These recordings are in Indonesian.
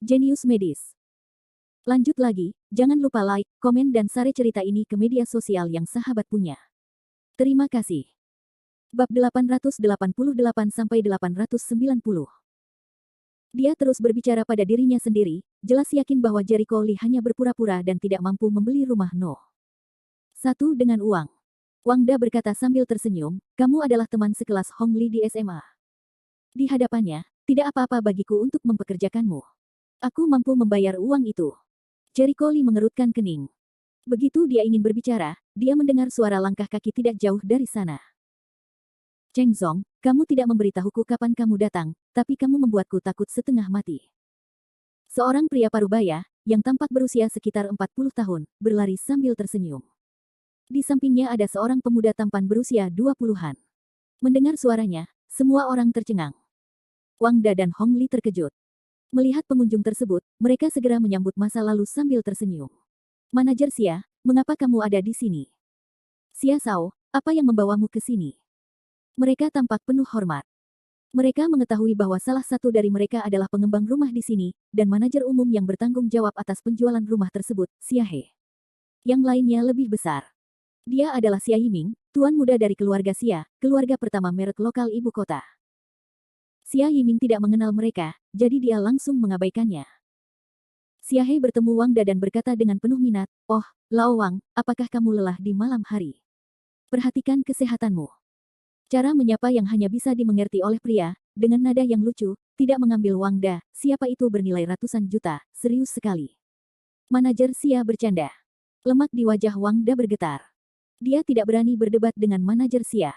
Jenius medis. Lanjut lagi, jangan lupa like, komen dan share cerita ini ke media sosial yang sahabat punya. Terima kasih. Bab 888-890. Dia terus berbicara pada dirinya sendiri, jelas yakin bahwa Jericho Lee hanya berpura-pura dan tidak mampu membeli rumah No. 1 dengan uang. Wang Da berkata sambil tersenyum, kamu adalah teman sekelas Hong Li di SMA. Di hadapannya, tidak apa-apa bagiku untuk mempekerjakanmu. Aku mampu membayar uang itu. Jericho Lee mengerutkan kening. Begitu dia ingin berbicara, dia mendengar suara langkah kaki tidak jauh dari sana. Cheng Zong, kamu tidak memberitahuku kapan kamu datang, tapi kamu membuatku takut setengah mati. Seorang pria parubaya, yang tampak berusia sekitar 40 tahun, berlari sambil tersenyum. Di sampingnya ada seorang pemuda tampan berusia 20-an. Mendengar suaranya, semua orang tercengang. Wang Da dan Hong Li terkejut. Melihat pengunjung tersebut, mereka segera menyambut masa lalu sambil tersenyum. Manajer Xia, mengapa kamu ada di sini? Xia Sao, apa yang membawamu ke sini? Mereka tampak penuh hormat. Mereka mengetahui bahwa salah satu dari mereka adalah pengembang rumah di sini, dan manajer umum yang bertanggung jawab atas penjualan rumah tersebut, Xia He. Yang lainnya lebih besar. Dia adalah Xia Yiming, tuan muda dari keluarga Xia, keluarga pertama merek lokal ibu kota. Xia Yiming tidak mengenal mereka, jadi dia langsung mengabaikannya. Xia He bertemu Wang Da dan berkata dengan penuh minat, oh, Lao Wang, apakah kamu lelah di malam hari? Perhatikan kesehatanmu. Cara menyapa yang hanya bisa dimengerti oleh pria, dengan nada yang lucu, tidak mengambil Wang Da, siapa itu bernilai ratusan juta, serius sekali. Manajer Xia bercanda. Lemak di wajah Wang Da bergetar. Dia tidak berani berdebat dengan manajer Xia.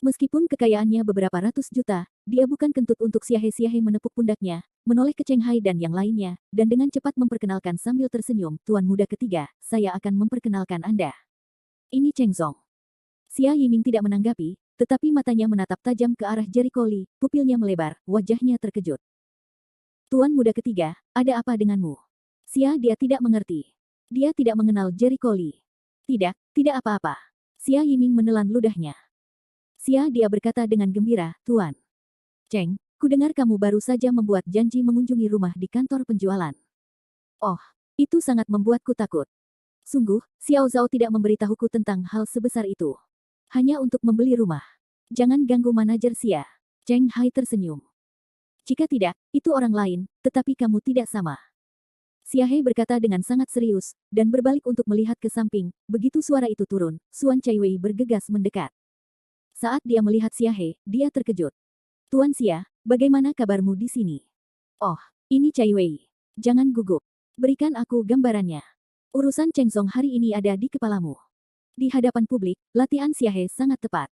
Meskipun kekayaannya beberapa ratus juta, dia bukan kentut untuk Xia He. Xia He menepuk pundaknya, menoleh ke Cheng Hai dan yang lainnya, dan dengan cepat memperkenalkan sambil tersenyum, Tuan muda ketiga, saya akan memperkenalkan Anda. Ini Cheng Zong. Xia Yiming tidak menanggapi, tetapi matanya menatap tajam ke arah Jericho Lee, pupilnya melebar, wajahnya terkejut. Tuan muda ketiga, ada apa denganmu? Xia dia tidak mengerti. Dia tidak mengenal Jericho Lee. Tidak apa-apa. Xia Yiming menelan ludahnya. Xia dia berkata dengan gembira, Tuan. Cheng, kudengar kamu baru saja membuat janji mengunjungi rumah di kantor penjualan. Oh, itu sangat membuatku takut. Sungguh, Xiao Zhao tidak memberitahuku tentang hal sebesar itu. Hanya untuk membeli rumah. Jangan ganggu manajer Xia. Cheng Hai tersenyum. Jika tidak, itu orang lain, tetapi kamu tidak sama. Xia He berkata dengan sangat serius, dan berbalik untuk melihat ke samping, begitu suara itu turun, Suan Chaiwei bergegas mendekat. Saat dia melihat Xia He, dia terkejut. Tuan Xia, bagaimana kabarmu di sini? Oh, ini Chaiwei. Jangan gugup. Berikan aku gambarannya. Urusan Cheng Zong hari ini ada di kepalamu. Di hadapan publik, latihan Xia He sangat tepat.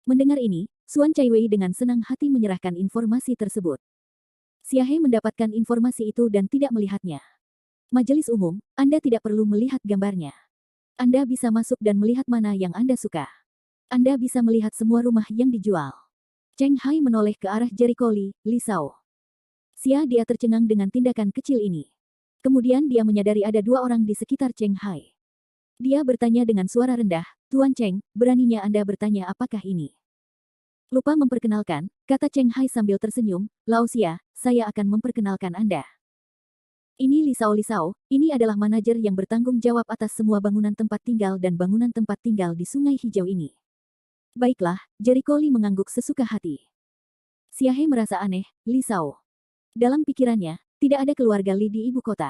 Mendengar ini, Suan Chaiwei dengan senang hati menyerahkan informasi tersebut. Xia He mendapatkan informasi itu dan tidak melihatnya. Majelis umum, Anda tidak perlu melihat gambarnya. Anda bisa masuk dan melihat mana yang Anda suka. Anda bisa melihat semua rumah yang dijual. Cheng Hai menoleh ke arah Jericho Lee, Li Shao. Xia dia tercengang dengan tindakan kecil ini. Kemudian dia menyadari ada dua orang di sekitar Cheng Hai. Dia bertanya dengan suara rendah, Tuan Cheng, beraninya Anda bertanya apakah ini? Lupa memperkenalkan, kata Cheng Hai sambil tersenyum, Lao Xia, saya akan memperkenalkan Anda. Ini Li Shao, ini adalah manajer yang bertanggung jawab atas semua bangunan tempat tinggal dan bangunan tempat tinggal di Sungai Hijau ini. Baiklah, Jericho Lee mengangguk sesuka hati. Xia He merasa aneh, Li Shao. Dalam pikirannya, tidak ada keluarga Li di ibu kota.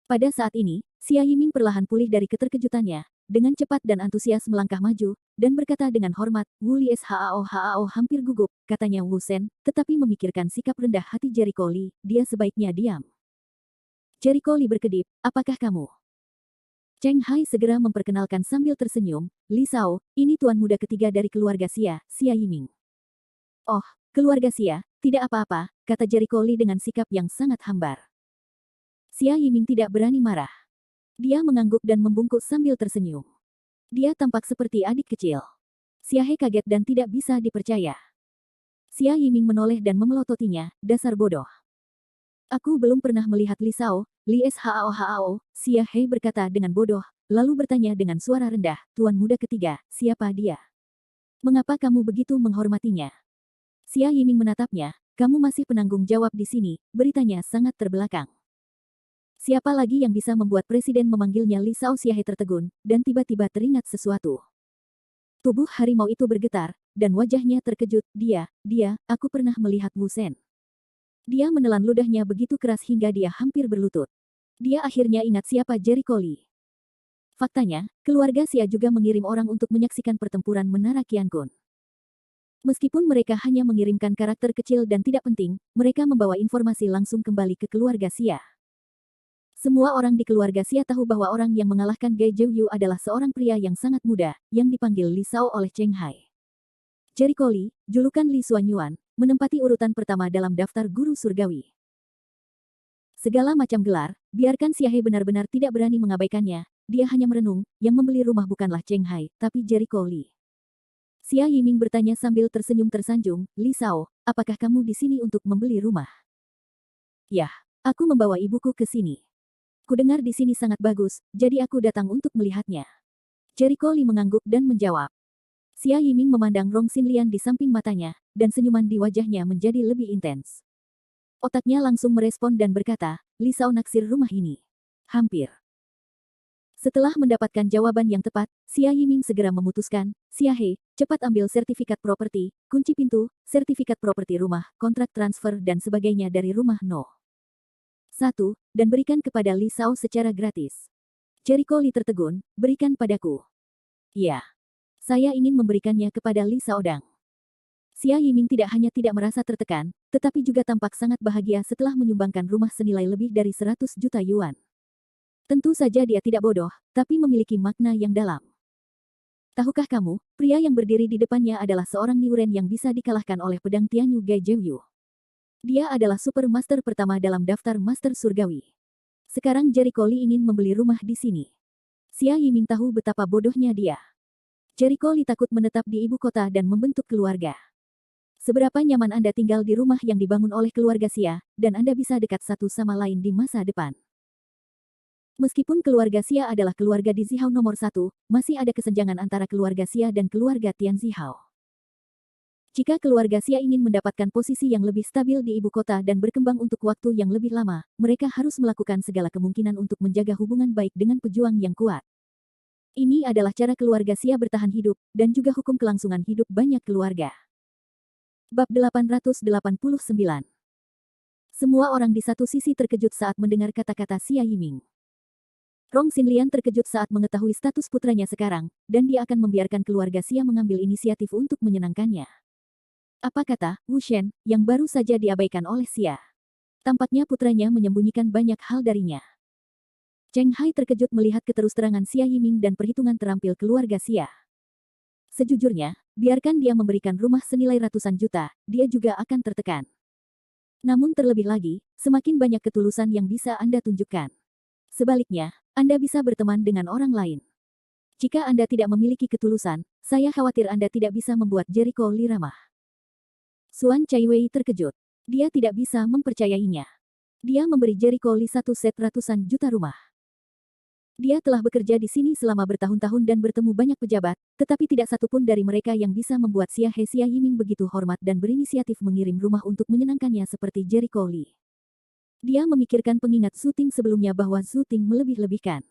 Pada saat ini, Xia Yiming perlahan pulih dari keterkejutannya, dengan cepat dan antusias melangkah maju, dan berkata dengan hormat, Wu Li Shao hampir gugup, katanya Wu Shen, tetapi memikirkan sikap rendah hati Jericho Lee, dia sebaiknya diam. Jericho Lee berkedip, apakah kamu? Cheng Hai segera memperkenalkan sambil tersenyum, Li Shao, ini tuan muda ketiga dari keluarga Xia, Xia Yiming. Oh, keluarga Xia, tidak apa-apa, kata Jericho Lee dengan sikap yang sangat hambar. Xia Yiming tidak berani marah. Dia mengangguk dan membungkuk sambil tersenyum. Dia tampak seperti adik kecil. Xia He kaget dan tidak bisa dipercaya. Xia Yiming menoleh dan memelototinya, dasar bodoh. Aku belum pernah melihat Li Shao, Li Shao, Xia He berkata dengan bodoh, lalu bertanya dengan suara rendah, Tuan muda ketiga, siapa dia? Mengapa kamu begitu menghormatinya? Xia Yiming menatapnya, kamu masih penanggung jawab di sini, beritanya sangat terbelakang. Siapa lagi yang bisa membuat presiden memanggilnya Li Shao? Xiahe tertegun, dan tiba-tiba teringat sesuatu. Tubuh harimau itu bergetar, dan wajahnya terkejut. Aku pernah melihat Wu Shen. Dia menelan ludahnya begitu keras hingga dia hampir berlutut. Dia akhirnya ingat siapa Jericho Lee. Faktanya, keluarga Xia juga mengirim orang untuk menyaksikan pertempuran Menara Qiankun. Meskipun mereka hanya mengirimkan karakter kecil dan tidak penting, mereka membawa informasi langsung kembali ke keluarga Xia. Semua orang di keluarga Xia tahu bahwa orang yang mengalahkan Gai Zhouyu adalah seorang pria yang sangat muda, yang dipanggil Li Shao oleh Cheng Hai. Jericho Lee, julukan Li Xuanyuan, menempati urutan pertama dalam daftar guru surgawi. Segala macam gelar, biarkan Xiahe benar-benar tidak berani mengabaikannya, dia hanya merenung, yang membeli rumah bukanlah Cheng Hai, tapi Jericho Lee. Xia Yiming bertanya sambil tersenyum tersanjung, Li Shao, apakah kamu di sini untuk membeli rumah? Yah, aku membawa ibuku ke sini. Kudengar di sini sangat bagus, jadi aku datang untuk melihatnya. Jericho Lee mengangguk dan menjawab. Xia Yiming memandang Rong Xinlian di samping matanya, dan senyuman di wajahnya menjadi lebih intens. Otaknya langsung merespon dan berkata, Li Shao naksir rumah ini. Hampir. Setelah mendapatkan jawaban yang tepat, Xia Yiming segera memutuskan, Xiahe, cepat ambil sertifikat properti, kunci pintu, sertifikat properti rumah, kontrak transfer dan sebagainya dari rumah No. 1, dan berikan kepada Li Shao secara gratis. Jericho Lee tertegun, berikan padaku. Ya. Saya ingin memberikannya kepada Li Shao Dang. Xia Yiming tidak hanya tidak merasa tertekan, tetapi juga tampak sangat bahagia setelah menyumbangkan rumah senilai lebih dari 100 juta yuan. Tentu saja dia tidak bodoh, tapi memiliki makna yang dalam. Tahukah kamu, pria yang berdiri di depannya adalah seorang Niuren yang bisa dikalahkan oleh pedang Tianyu Gai Zhouyu. Dia adalah super master pertama dalam daftar master surgawi. Sekarang Jericho Lee ingin membeli rumah di sini. Xia Yiming tahu betapa bodohnya dia. Jericho Lee takut menetap di ibu kota dan membentuk keluarga. Seberapa nyaman Anda tinggal di rumah yang dibangun oleh keluarga Xia, dan Anda bisa dekat satu sama lain di masa depan. Meskipun keluarga Xia adalah keluarga di Zihao nomor 1, masih ada kesenjangan antara keluarga Xia dan keluarga Tian Zihao. Jika keluarga Xia ingin mendapatkan posisi yang lebih stabil di ibu kota dan berkembang untuk waktu yang lebih lama, mereka harus melakukan segala kemungkinan untuk menjaga hubungan baik dengan pejuang yang kuat. Ini adalah cara keluarga Xia bertahan hidup, dan juga hukum kelangsungan hidup banyak keluarga. Bab 889. Semua orang di satu sisi terkejut saat mendengar kata-kata Xia Yiming. Rong Xinlian terkejut saat mengetahui status putranya sekarang, dan dia akan membiarkan keluarga Xia mengambil inisiatif untuk menyenangkannya. Apa kata Wu Shen, yang baru saja diabaikan oleh Xia? Tampaknya putranya menyembunyikan banyak hal darinya. Cheng Hai terkejut melihat keterus-terangan Xia Yiming dan perhitungan terampil keluarga Xia. Sejujurnya, biarkan dia memberikan rumah senilai ratusan juta, dia juga akan tertekan. Namun terlebih lagi, semakin banyak ketulusan yang bisa Anda tunjukkan. Sebaliknya, Anda bisa berteman dengan orang lain. Jika Anda tidak memiliki ketulusan, saya khawatir Anda tidak bisa membuat Jericho Lee ramah. Xuan Chaiwei terkejut. Dia tidak bisa mempercayainya. Dia memberi Jericho Lee satu set ratusan juta rumah. Dia telah bekerja di sini selama bertahun-tahun dan bertemu banyak pejabat, tetapi tidak satupun dari mereka yang bisa membuat Xia Yiming begitu hormat dan berinisiatif mengirim rumah untuk menyenangkannya seperti Jericho Lee. Dia memikirkan pengingat Zhu sebelumnya bahwa Zhu melebih-lebihkan.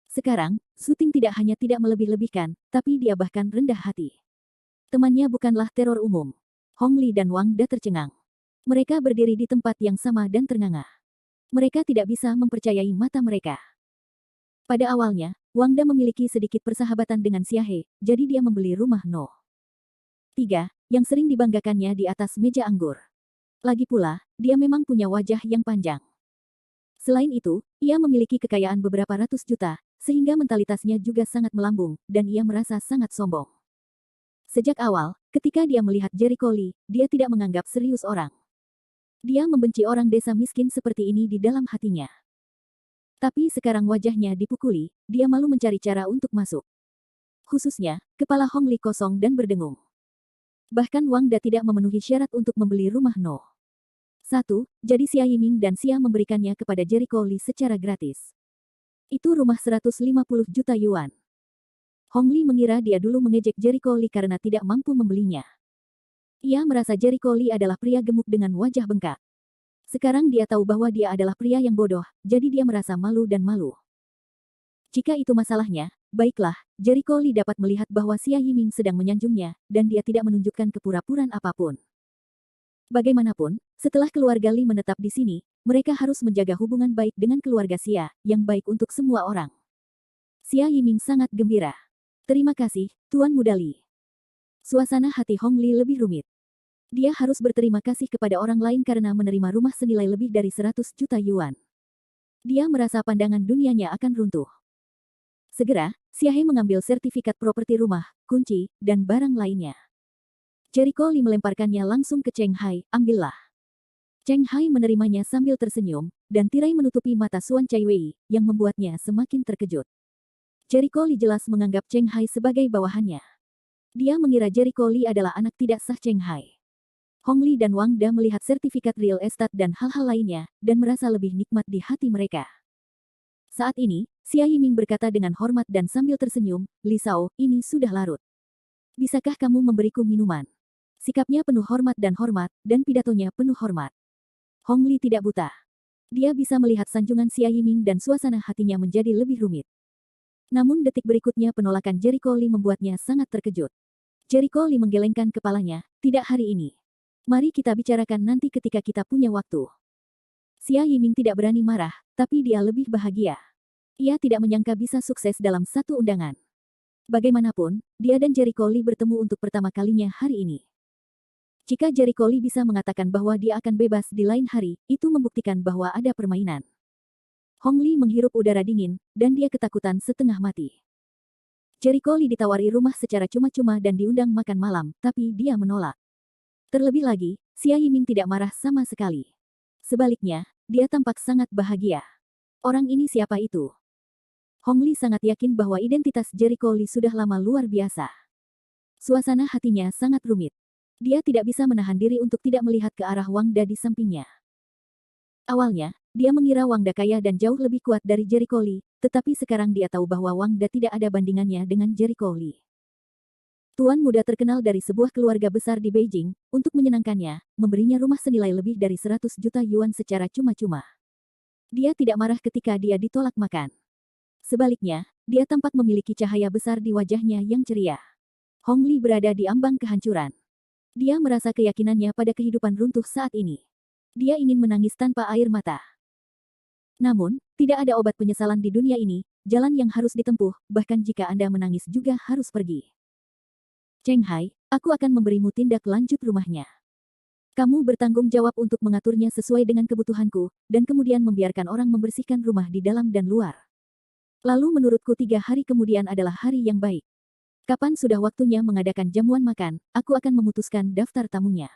Sekarang, Zhu tidak hanya tidak melebih-lebihkan, tapi dia bahkan rendah hati. Temannya bukanlah teror umum. Hong Li dan Wang Da tercengang. Mereka berdiri di tempat yang sama dan ternganga. Mereka tidak bisa mempercayai mata mereka. Pada awalnya, Wang Da memiliki sedikit persahabatan dengan Xiahe, jadi dia membeli rumah No. 3, yang sering dibanggakannya di atas meja anggur. Lagi pula, dia memang punya wajah yang panjang. Selain itu, ia memiliki kekayaan beberapa ratus juta, sehingga mentalitasnya juga sangat melambung, dan ia merasa sangat sombong. Sejak awal, ketika dia melihat Jericho Lee, dia tidak menganggap serius orang. Dia membenci orang desa miskin seperti ini di dalam hatinya. Tapi sekarang wajahnya dipukuli, dia malu mencari cara untuk masuk. Khususnya, kepala Hong Li kosong dan berdengung. Bahkan Wang Da tidak memenuhi syarat untuk membeli rumah No. 1, jadi Xia Yiming dan Xia memberikannya kepada Jericho Lee secara gratis. Itu rumah 150 juta yuan. Hong Li mengira dia dulu mengejek Jericho Lee karena tidak mampu membelinya. Ia merasa Jericho Lee adalah pria gemuk dengan wajah bengkak. Sekarang dia tahu bahwa dia adalah pria yang bodoh, jadi dia merasa malu dan malu. Jika itu masalahnya, baiklah, Jericho Lee dapat melihat bahwa Xia Yiming sedang menyanjungnya, dan dia tidak menunjukkan kepura-puraan apapun. Bagaimanapun, setelah keluarga Lee menetap di sini, mereka harus menjaga hubungan baik dengan keluarga Xia, yang baik untuk semua orang. Xia Yiming sangat gembira. Terima kasih, Tuan Muda Lee. Suasana hati Hong Li lebih rumit. Dia harus berterima kasih kepada orang lain karena menerima rumah senilai lebih dari 100 juta yuan. Dia merasa pandangan dunianya akan runtuh. Segera, Xia He mengambil sertifikat properti rumah, kunci, dan barang lainnya. Jericho Lee melemparkannya langsung ke Cheng Hai, ambillah. Cheng Hai menerimanya sambil tersenyum, dan tirai menutupi mata Suan Chai Wei, yang membuatnya semakin terkejut. Jericho Lee jelas menganggap Cheng Hai sebagai bawahannya. Dia mengira Jericho Lee adalah anak tidak sah Cheng Hai. Hong Li dan Wang Da melihat sertifikat real estate dan hal-hal lainnya, dan merasa lebih nikmat di hati mereka. Saat ini, Xia Yiming berkata dengan hormat dan sambil tersenyum, Li Sao, ini sudah larut. Bisakah kamu memberiku minuman? Sikapnya penuh hormat, dan pidatonya penuh hormat. Hong Li tidak buta. Dia bisa melihat sanjungan Xia Yiming dan suasana hatinya menjadi lebih rumit. Namun detik berikutnya penolakan Jericho Lee membuatnya sangat terkejut. Jericho Lee menggelengkan kepalanya, tidak hari ini. Mari kita bicarakan nanti ketika kita punya waktu. Xia Yiming tidak berani marah, tapi dia lebih bahagia. Ia tidak menyangka bisa sukses dalam satu undangan. Bagaimanapun, dia dan Jericho Lee bertemu untuk pertama kalinya hari ini. Jika Jericho Lee bisa mengatakan bahwa dia akan bebas di lain hari, itu membuktikan bahwa ada permainan. Hong Li menghirup udara dingin, dan dia ketakutan setengah mati. Jericho Lee ditawari rumah secara cuma-cuma dan diundang makan malam, tapi dia menolak. Terlebih lagi, Xia Yiming tidak marah sama sekali. Sebaliknya, dia tampak sangat bahagia. Orang ini siapa itu? Hong Li sangat yakin bahwa identitas Jericho Lee sudah lama luar biasa. Suasana hatinya sangat rumit. Dia tidak bisa menahan diri untuk tidak melihat ke arah Wang Da di sampingnya. Awalnya, dia mengira Wang Da kaya dan jauh lebih kuat dari Jericho Lee, tetapi sekarang dia tahu bahwa Wang Da tidak ada bandingannya dengan Jericho Lee. Tuan muda terkenal dari sebuah keluarga besar di Beijing, untuk menyenangkannya, memberinya rumah senilai lebih dari 100 juta yuan secara cuma-cuma. Dia tidak marah ketika dia ditolak makan. Sebaliknya, dia tampak memiliki cahaya besar di wajahnya yang ceria. Hong Li berada di ambang kehancuran. Dia merasa keyakinannya pada kehidupan runtuh saat ini. Dia ingin menangis tanpa air mata. Namun, tidak ada obat penyesalan di dunia ini, jalan yang harus ditempuh, bahkan jika Anda menangis juga harus pergi. Cheng Hai, aku akan memberimu tindak lanjut rumahnya. Kamu bertanggung jawab untuk mengaturnya sesuai dengan kebutuhanku, dan kemudian membiarkan orang membersihkan rumah di dalam dan luar. Lalu menurutku 3 hari kemudian adalah hari yang baik. Kapan sudah waktunya mengadakan jamuan makan, aku akan memutuskan daftar tamunya.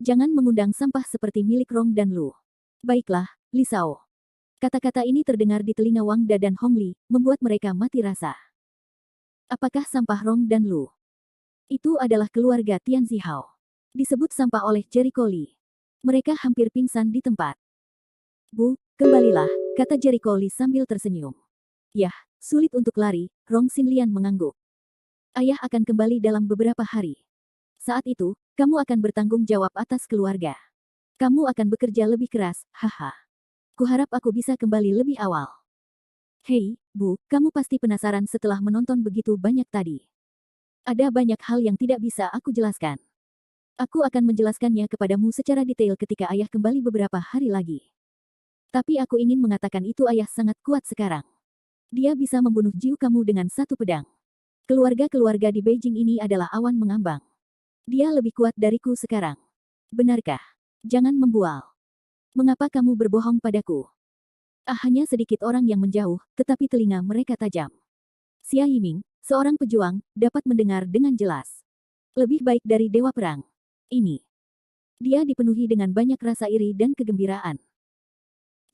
Jangan mengundang sampah seperti milik Rong dan Lu. Baiklah, Li Sao. Kata-kata ini terdengar di telinga Wang Da dan Hong Li, membuat mereka mati rasa. Apakah sampah Rong dan Lu? Itu adalah keluarga Tian Zihao. Disebut sampah oleh Jericho Lee. Mereka hampir pingsan di tempat. Bu, kembalilah, kata Jericho Lee sambil tersenyum. Yah, sulit untuk lari, Rong Xinlian mengangguk. Ayah akan kembali dalam beberapa hari. Saat itu, kamu akan bertanggung jawab atas keluarga. Kamu akan bekerja lebih keras, haha. Kuharap aku bisa kembali lebih awal. Hei, Bu, kamu pasti penasaran setelah menonton begitu banyak tadi. Ada banyak hal yang tidak bisa aku jelaskan. Aku akan menjelaskannya kepadamu secara detail ketika ayah kembali beberapa hari lagi. Tapi aku ingin mengatakan itu ayah sangat kuat sekarang. Dia bisa membunuh Jiu kamu dengan satu pedang. Keluarga-keluarga di Beijing ini adalah awan mengambang. Dia lebih kuat dariku sekarang. Benarkah? Jangan membual. Mengapa kamu berbohong padaku? Hanya sedikit orang yang menjauh, tetapi telinga mereka tajam. Xia Yiming, seorang pejuang, dapat mendengar dengan jelas. Lebih baik dari dewa perang. Ini. Dia dipenuhi dengan banyak rasa iri dan kegembiraan.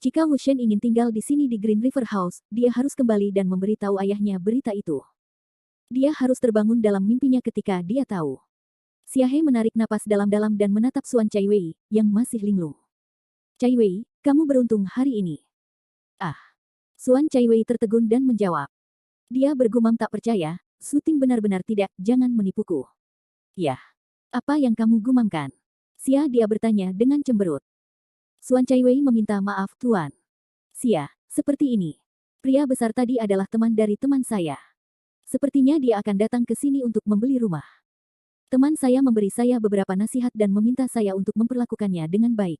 Jika Wu Shen ingin tinggal di sini di Green River House, dia harus kembali dan memberitahu ayahnya berita itu. Dia harus terbangun dalam mimpinya ketika dia tahu. Xia He menarik napas dalam-dalam dan menatap Suan Chai Wei, yang masih linglung. Chai Wei, kamu beruntung hari ini. Ah. Suan Chai Wei tertegun dan menjawab. Dia bergumam tak percaya, Suting benar-benar tidak, jangan menipuku. Yah. Apa yang kamu gumamkan? Dia bertanya dengan cemberut. Suan Chaiwei meminta maaf, Tuan. Seperti ini. Pria besar tadi adalah teman dari teman saya. Sepertinya dia akan datang ke sini untuk membeli rumah. Teman saya memberi saya beberapa nasihat dan meminta saya untuk memperlakukannya dengan baik.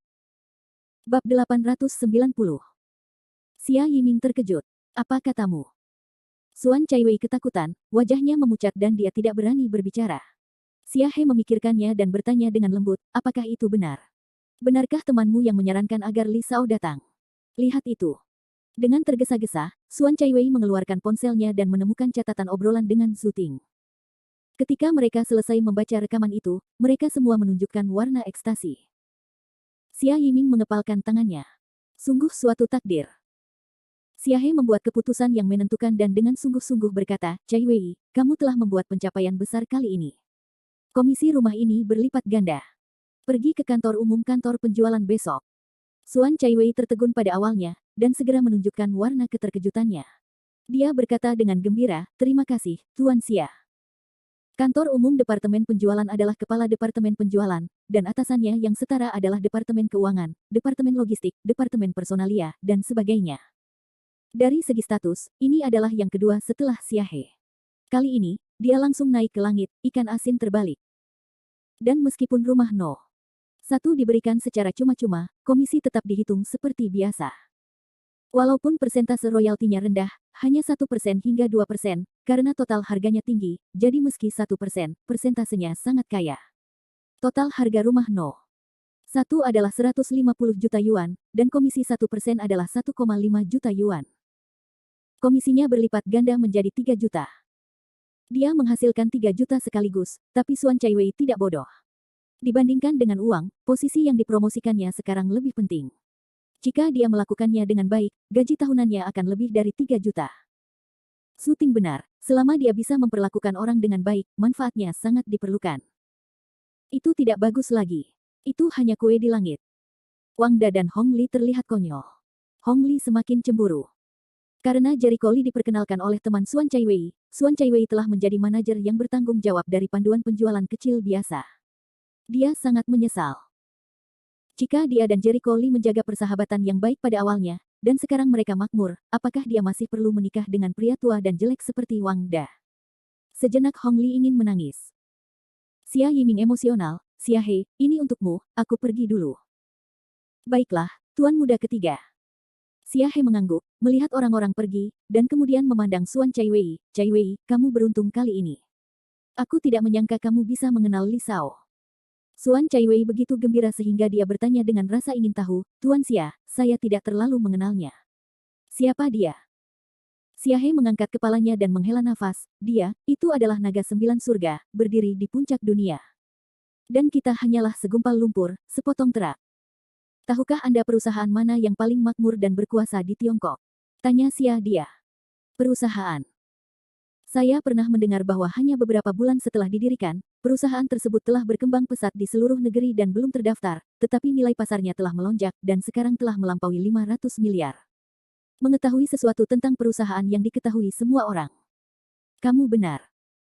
Bab 890. Xia Yiming terkejut. Apa katamu? Suan Chaiwei ketakutan, wajahnya memucat dan dia tidak berani berbicara. Xia He memikirkannya dan bertanya dengan lembut, apakah itu benar? Benarkah temanmu yang menyarankan agar Li Sao datang? Lihat itu. Dengan tergesa-gesa, Suan Chaiwei mengeluarkan ponselnya dan menemukan catatan obrolan dengan Zhu Ting. Ketika mereka selesai membaca rekaman itu, mereka semua menunjukkan warna ekstasi. Xia Yiming mengepalkan tangannya. Sungguh suatu takdir. Xia He membuat keputusan yang menentukan dan dengan sungguh-sungguh berkata, Chaiwei, kamu telah membuat pencapaian besar kali ini. Komisi rumah ini berlipat ganda. Pergi ke kantor umum kantor penjualan besok. Suan Chaiwei tertegun pada awalnya, dan segera menunjukkan warna keterkejutannya. Dia berkata dengan gembira, terima kasih, Tuan Xia. Kantor umum Departemen Penjualan adalah kepala Departemen Penjualan, dan atasannya yang setara adalah Departemen Keuangan, Departemen Logistik, Departemen Personalia, dan sebagainya. Dari segi status, ini adalah yang kedua setelah Xia He. Kali ini, dia langsung naik ke langit, ikan asin terbalik. Dan meskipun rumah No. 1 diberikan secara cuma-cuma, komisi tetap dihitung seperti biasa. Walaupun persentase royaltinya rendah, hanya 1% hingga 2%, karena total harganya tinggi, jadi meski 1%, persentasenya sangat kaya. Total harga rumah No. 1 adalah 150 juta yuan, dan komisi 1% adalah 1,5 juta yuan. Komisinya berlipat ganda menjadi 3 juta. Dia menghasilkan 3 juta sekaligus, tapi Suan Chaiwei tidak bodoh. Dibandingkan dengan uang, posisi yang dipromosikannya sekarang lebih penting. Jika dia melakukannya dengan baik, gaji tahunannya akan lebih dari 3 juta. Zhu Ting benar, selama dia bisa memperlakukan orang dengan baik, manfaatnya sangat diperlukan. Itu tidak bagus lagi. Itu hanya kue di langit. Wang Da dan Hong Li terlihat konyol. Hong Li semakin cemburu. Karena Jericho Li diperkenalkan oleh teman Suan Chaiwei telah menjadi manajer yang bertanggung jawab dari panduan penjualan kecil biasa. Dia sangat menyesal. Jika dia dan Jericho Li menjaga persahabatan yang baik pada awalnya, dan sekarang mereka makmur, apakah dia masih perlu menikah dengan pria tua dan jelek seperti Wang Da? Sejenak Hong Li ingin menangis. Xia Yiming emosional, Xia He, ini untukmu, aku pergi dulu. Baiklah, tuan muda ketiga. Xia He mengangguk, melihat orang-orang pergi, dan kemudian memandang Suan Chaiwei, Chaiwei, kamu beruntung kali ini. Aku tidak menyangka kamu bisa mengenal Li Sao. Suan Chaiwei begitu gembira sehingga dia bertanya dengan rasa ingin tahu, Tuan Xia, saya tidak terlalu mengenalnya. Siapa dia? Xia He mengangkat kepalanya dan menghela nafas, dia, itu adalah naga 9 surga, berdiri di puncak dunia. Dan kita hanyalah segumpal lumpur, sepotong terak. Tahukah Anda perusahaan mana yang paling makmur dan berkuasa di Tiongkok? Tanya Xia dia. Perusahaan. Saya pernah mendengar bahwa hanya beberapa bulan setelah didirikan, perusahaan tersebut telah berkembang pesat di seluruh negeri dan belum terdaftar, tetapi nilai pasarnya telah melonjak dan sekarang telah melampaui 500 miliar. Mengetahui sesuatu tentang perusahaan yang diketahui semua orang. Kamu benar.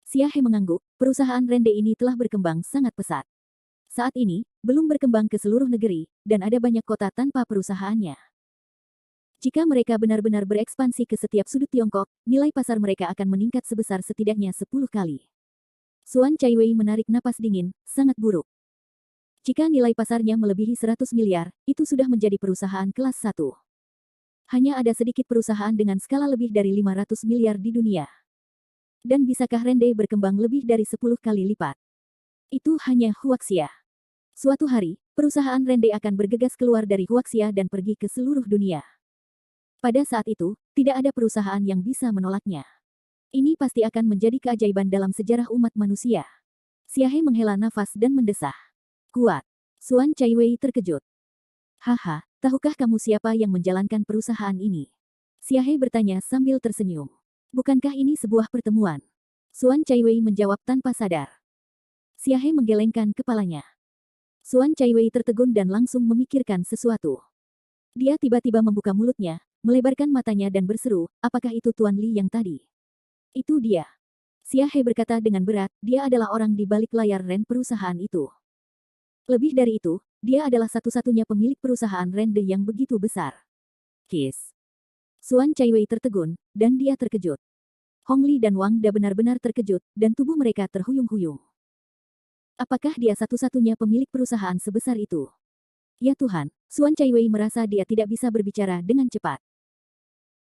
Xia He mengangguk, perusahaan Rende ini telah berkembang sangat pesat. Saat ini, belum berkembang ke seluruh negeri, dan ada banyak kota tanpa perusahaannya. Jika mereka benar-benar berekspansi ke setiap sudut Tiongkok, nilai pasar mereka akan meningkat sebesar setidaknya 10 kali. Suan Chaiwei menarik napas dingin, sangat buruk. Jika nilai pasarnya melebihi 100 miliar, itu sudah menjadi perusahaan kelas 1. Hanya ada sedikit perusahaan dengan skala lebih dari 500 miliar di dunia. Dan bisakah Rende berkembang lebih dari 10 kali lipat? Itu hanya Huaxia. Suatu hari, perusahaan Rende akan bergegas keluar dari Huaxia dan pergi ke seluruh dunia. Pada saat itu, tidak ada perusahaan yang bisa menolaknya. Ini pasti akan menjadi keajaiban dalam sejarah umat manusia. Xia He menghela nafas dan mendesah. Kuat. Suan Chaiwei terkejut. Haha, tahukah kamu siapa yang menjalankan perusahaan ini? Xia He bertanya sambil tersenyum. Bukankah ini sebuah pertemuan? Suan Chaiwei menjawab tanpa sadar. Xia He menggelengkan kepalanya. Suan Chaiwei tertegun dan langsung memikirkan sesuatu. Dia tiba-tiba membuka mulutnya, melebarkan matanya dan berseru, apakah itu Tuan Li yang tadi? Itu dia. Xia He berkata dengan berat, dia adalah orang di balik layar Ren perusahaan itu. Lebih dari itu, dia adalah satu-satunya pemilik perusahaan Rende yang begitu besar. Kiss. Suan Chaiwei tertegun, dan dia terkejut. Hong Li dan Wang Da benar-benar terkejut, dan tubuh mereka terhuyung-huyung. Apakah dia satu-satunya pemilik perusahaan sebesar itu? Ya Tuhan, Suan Chaiwei merasa dia tidak bisa berbicara dengan cepat.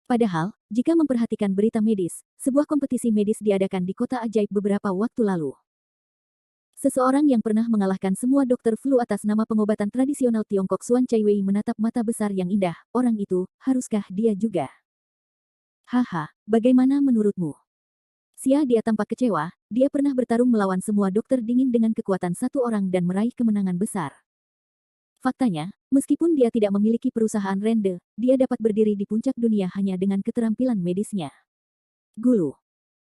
Padahal, jika memperhatikan berita medis, sebuah kompetisi medis diadakan di kota ajaib beberapa waktu lalu. Seseorang yang pernah mengalahkan semua dokter flu atas nama pengobatan tradisional Tiongkok. Suan Chaiwei menatap mata besar yang indah, orang itu, haruskah dia juga? Haha, bagaimana menurutmu? Dia tampak kecewa, dia pernah bertarung melawan semua dokter dingin dengan kekuatan satu orang dan meraih kemenangan besar. Faktanya, meskipun dia tidak memiliki perusahaan Rende, dia dapat berdiri di puncak dunia hanya dengan keterampilan medisnya. Gulu.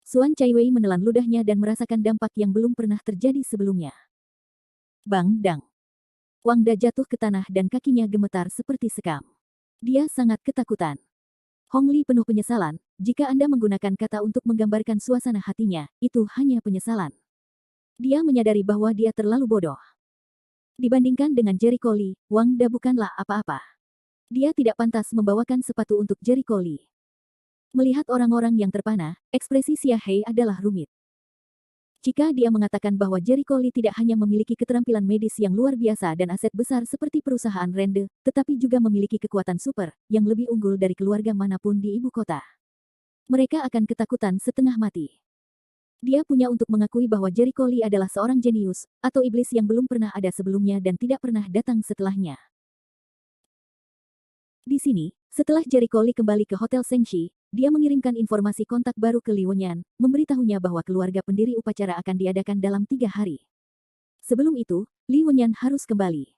Suan Chaiwei menelan ludahnya dan merasakan dampak yang belum pernah terjadi sebelumnya. Bang dang. Wang Da jatuh ke tanah dan kakinya gemetar seperti sekam. Dia sangat ketakutan. Hong Li penuh penyesalan, jika Anda menggunakan kata untuk menggambarkan suasana hatinya, itu hanya penyesalan. Dia menyadari bahwa dia terlalu bodoh. Dibandingkan dengan Jericho Lee, Wang Da bukanlah apa-apa. Dia tidak pantas membawakan sepatu untuk Jericho Lee. Melihat orang-orang yang terpana, ekspresi Xia He adalah rumit. Jika dia mengatakan bahwa Jericho Lee tidak hanya memiliki keterampilan medis yang luar biasa dan aset besar seperti perusahaan Rende, tetapi juga memiliki kekuatan super, yang lebih unggul dari keluarga manapun di ibu kota. Mereka akan ketakutan setengah mati. Dia punya untuk mengakui bahwa Jericho Lee adalah seorang jenius, atau iblis yang belum pernah ada sebelumnya dan tidak pernah datang setelahnya. Di sini, setelah Jericho Lee kembali ke Hotel Sengshi, dia mengirimkan informasi kontak baru ke Li Wenyan, memberitahunya bahwa keluarga pendiri upacara akan diadakan dalam 3 hari. Sebelum itu, Li Wenyan harus kembali.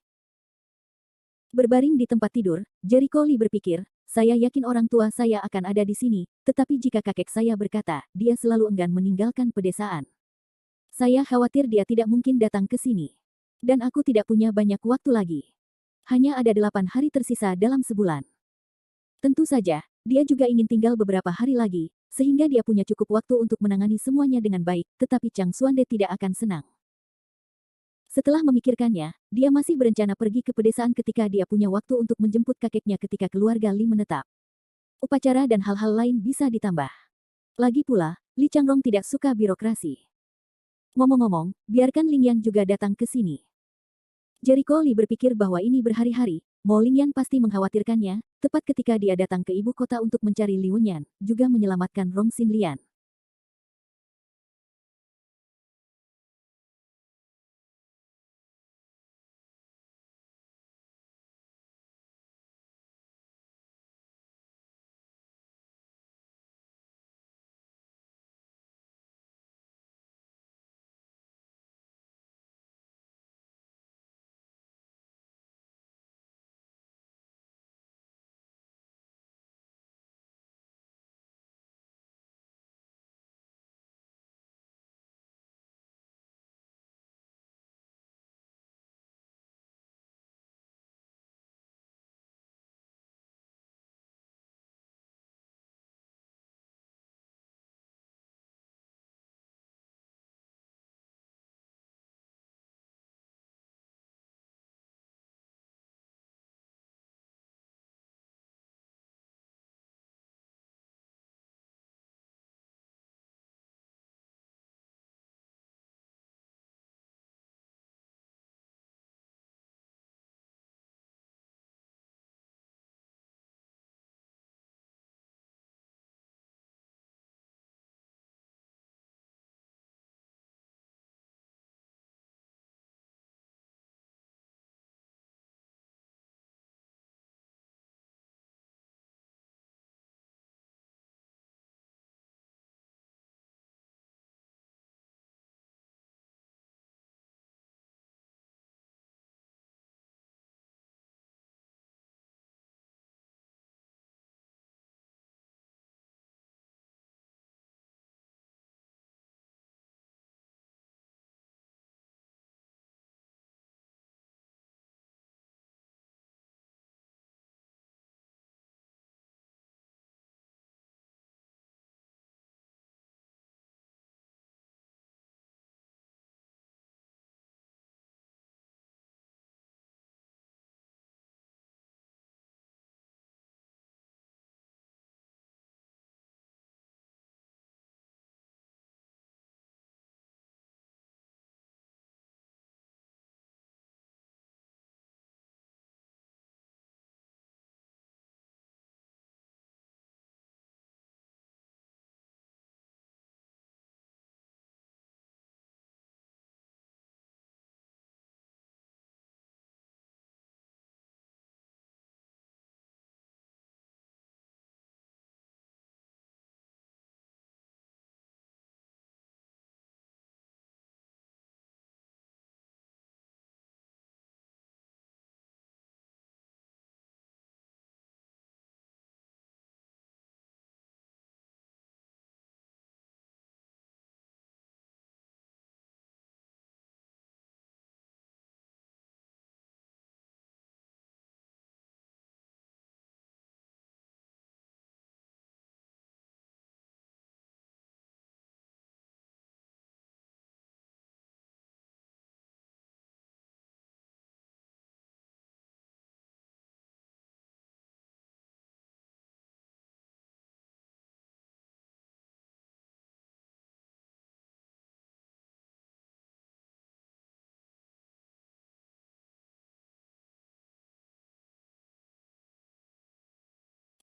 Berbaring di tempat tidur, Jericho Lee berpikir, saya yakin orang tua saya akan ada di sini, tetapi jika kakek saya berkata, dia selalu enggan meninggalkan pedesaan. Saya khawatir dia tidak mungkin datang ke sini. Dan aku tidak punya banyak waktu lagi. Hanya ada 8 hari tersisa dalam sebulan. Tentu saja, dia juga ingin tinggal beberapa hari lagi, sehingga dia punya cukup waktu untuk menangani semuanya dengan baik, tetapi Chang Xuande tidak akan senang. Setelah memikirkannya, dia masih berencana pergi ke pedesaan ketika dia punya waktu untuk menjemput kakeknya ketika keluarga Li menetap. Upacara dan hal-hal lain bisa ditambah. Lagi pula, Li Changrong tidak suka birokrasi. Ngomong-ngomong, biarkan Ling Yan juga datang ke sini. Jericho Lee berpikir bahwa ini berhari-hari, Mo Lingyan pasti mengkhawatirkannya, tepat ketika dia datang ke ibu kota untuk mencari Li Wenyan, juga menyelamatkan Rong Xinlian.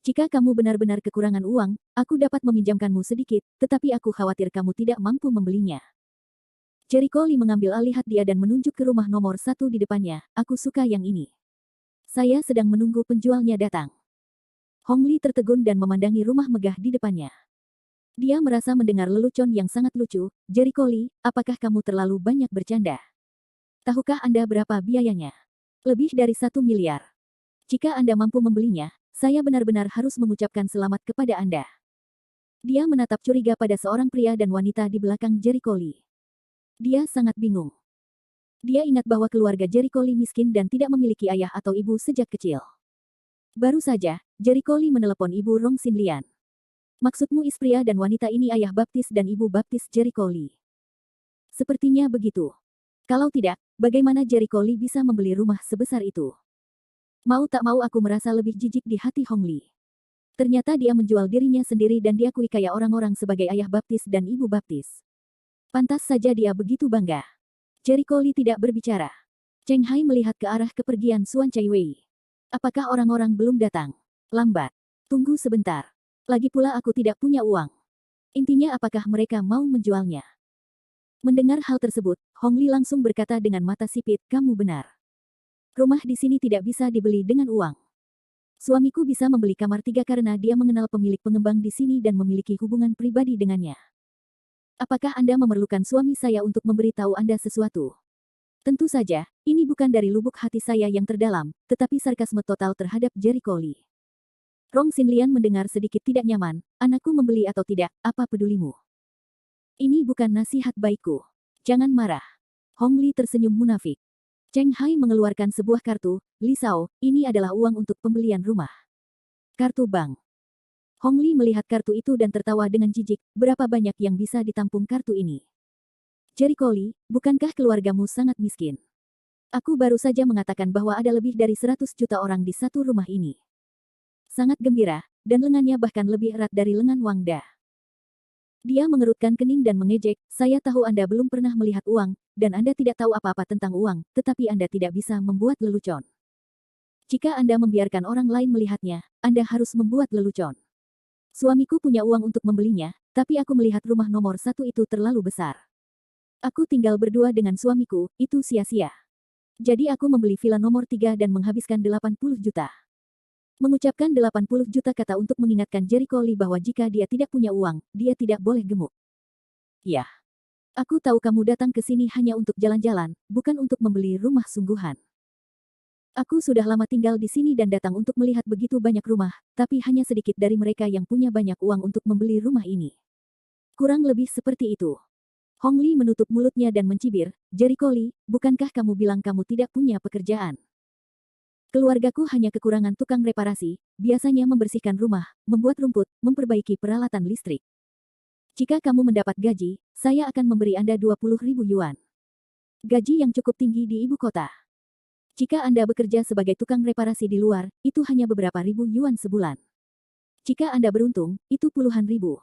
Jika kamu benar-benar kekurangan uang, aku dapat meminjamkanmu sedikit, tetapi aku khawatir kamu tidak mampu membelinya. Jericho Lee mengambil alih dia dan menunjuk ke rumah nomor 1 di depannya. Aku suka yang ini. Saya sedang menunggu penjualnya datang. Hong Li tertegun dan memandangi rumah megah di depannya. Dia merasa mendengar lelucon yang sangat lucu. Jericho Lee, apakah kamu terlalu banyak bercanda? Tahukah Anda berapa biayanya? Lebih dari 1 miliar. Jika Anda mampu membelinya, saya benar-benar harus mengucapkan selamat kepada Anda. Dia menatap curiga pada seorang pria dan wanita di belakang Jericho Lee. Dia sangat bingung. Dia ingat bahwa keluarga Jericho Lee miskin dan tidak memiliki ayah atau ibu sejak kecil. Baru saja, Jericho Lee menelepon ibu Rong Xinlian. Maksudmu pria dan wanita ini ayah baptis dan ibu baptis Jericho Lee? Sepertinya begitu. Kalau tidak, bagaimana Jericho Lee bisa membeli rumah sebesar itu? Mau tak mau aku merasa lebih jijik di hati Hong Li. Ternyata dia menjual dirinya sendiri dan diakui kayak orang-orang sebagai ayah baptis dan ibu baptis. Pantas saja dia begitu bangga. Jericho Lee tidak berbicara. Cheng Hai melihat ke arah kepergian Xuan Chaiwei. Apakah orang-orang belum datang? Lambat. Tunggu sebentar. Lagi pula aku tidak punya uang. Intinya apakah mereka mau menjualnya? Mendengar hal tersebut, Hong Li langsung berkata dengan mata sipit, kamu benar. Rumah di sini tidak bisa dibeli dengan uang. Suamiku bisa membeli kamar 3 karena dia mengenal pemilik pengembang di sini dan memiliki hubungan pribadi dengannya. Apakah Anda memerlukan suami saya untuk memberitahu Anda sesuatu? Tentu saja, ini bukan dari lubuk hati saya yang terdalam, tetapi sarkasme total terhadap Jericho Lee. Rong Xinlian mendengar sedikit tidak nyaman, anakku membeli atau tidak, apa pedulimu? Ini bukan nasihat baikku. Jangan marah. Hong Li tersenyum munafik. Cheng Hai mengeluarkan sebuah kartu, Li Sao, ini adalah uang untuk pembelian rumah. Kartu bank. Hong Li melihat kartu itu dan tertawa dengan jijik, berapa banyak yang bisa ditampung kartu ini? Jericho Lee, bukankah keluargamu sangat miskin? Aku baru saja mengatakan bahwa ada lebih dari 100 juta orang di satu rumah ini. Sangat gembira, dan lengannya bahkan lebih erat dari lengan Wang Da. Dia mengerutkan kening dan mengejek, saya tahu Anda belum pernah melihat uang, dan Anda tidak tahu apa-apa tentang uang, tetapi Anda tidak bisa membuat lelucon. Jika Anda membiarkan orang lain melihatnya, Anda harus membuat lelucon. Suamiku punya uang untuk membelinya, tapi aku melihat rumah nomor 1 itu terlalu besar. Aku tinggal berdua dengan suamiku, itu sia-sia. Jadi aku membeli villa nomor 3 dan menghabiskan 80 juta. Mengucapkan 80 juta kata untuk mengingatkan Jericho Lee bahwa jika dia tidak punya uang, dia tidak boleh gemuk. Ya. Aku tahu kamu datang ke sini hanya untuk jalan-jalan, bukan untuk membeli rumah sungguhan. Aku sudah lama tinggal di sini dan datang untuk melihat begitu banyak rumah, tapi hanya sedikit dari mereka yang punya banyak uang untuk membeli rumah ini. Kurang lebih seperti itu. Hong Li menutup mulutnya dan mencibir, Jericho Lee, bukankah kamu bilang kamu tidak punya pekerjaan? Keluargaku hanya kekurangan tukang reparasi, biasanya membersihkan rumah, membuat rumput, memperbaiki peralatan listrik. Jika kamu mendapat gaji, saya akan memberi Anda 20.000 yuan. Gaji yang cukup tinggi di ibu kota. Jika Anda bekerja sebagai tukang reparasi di luar, itu hanya beberapa ribu yuan sebulan. Jika Anda beruntung, itu puluhan ribu.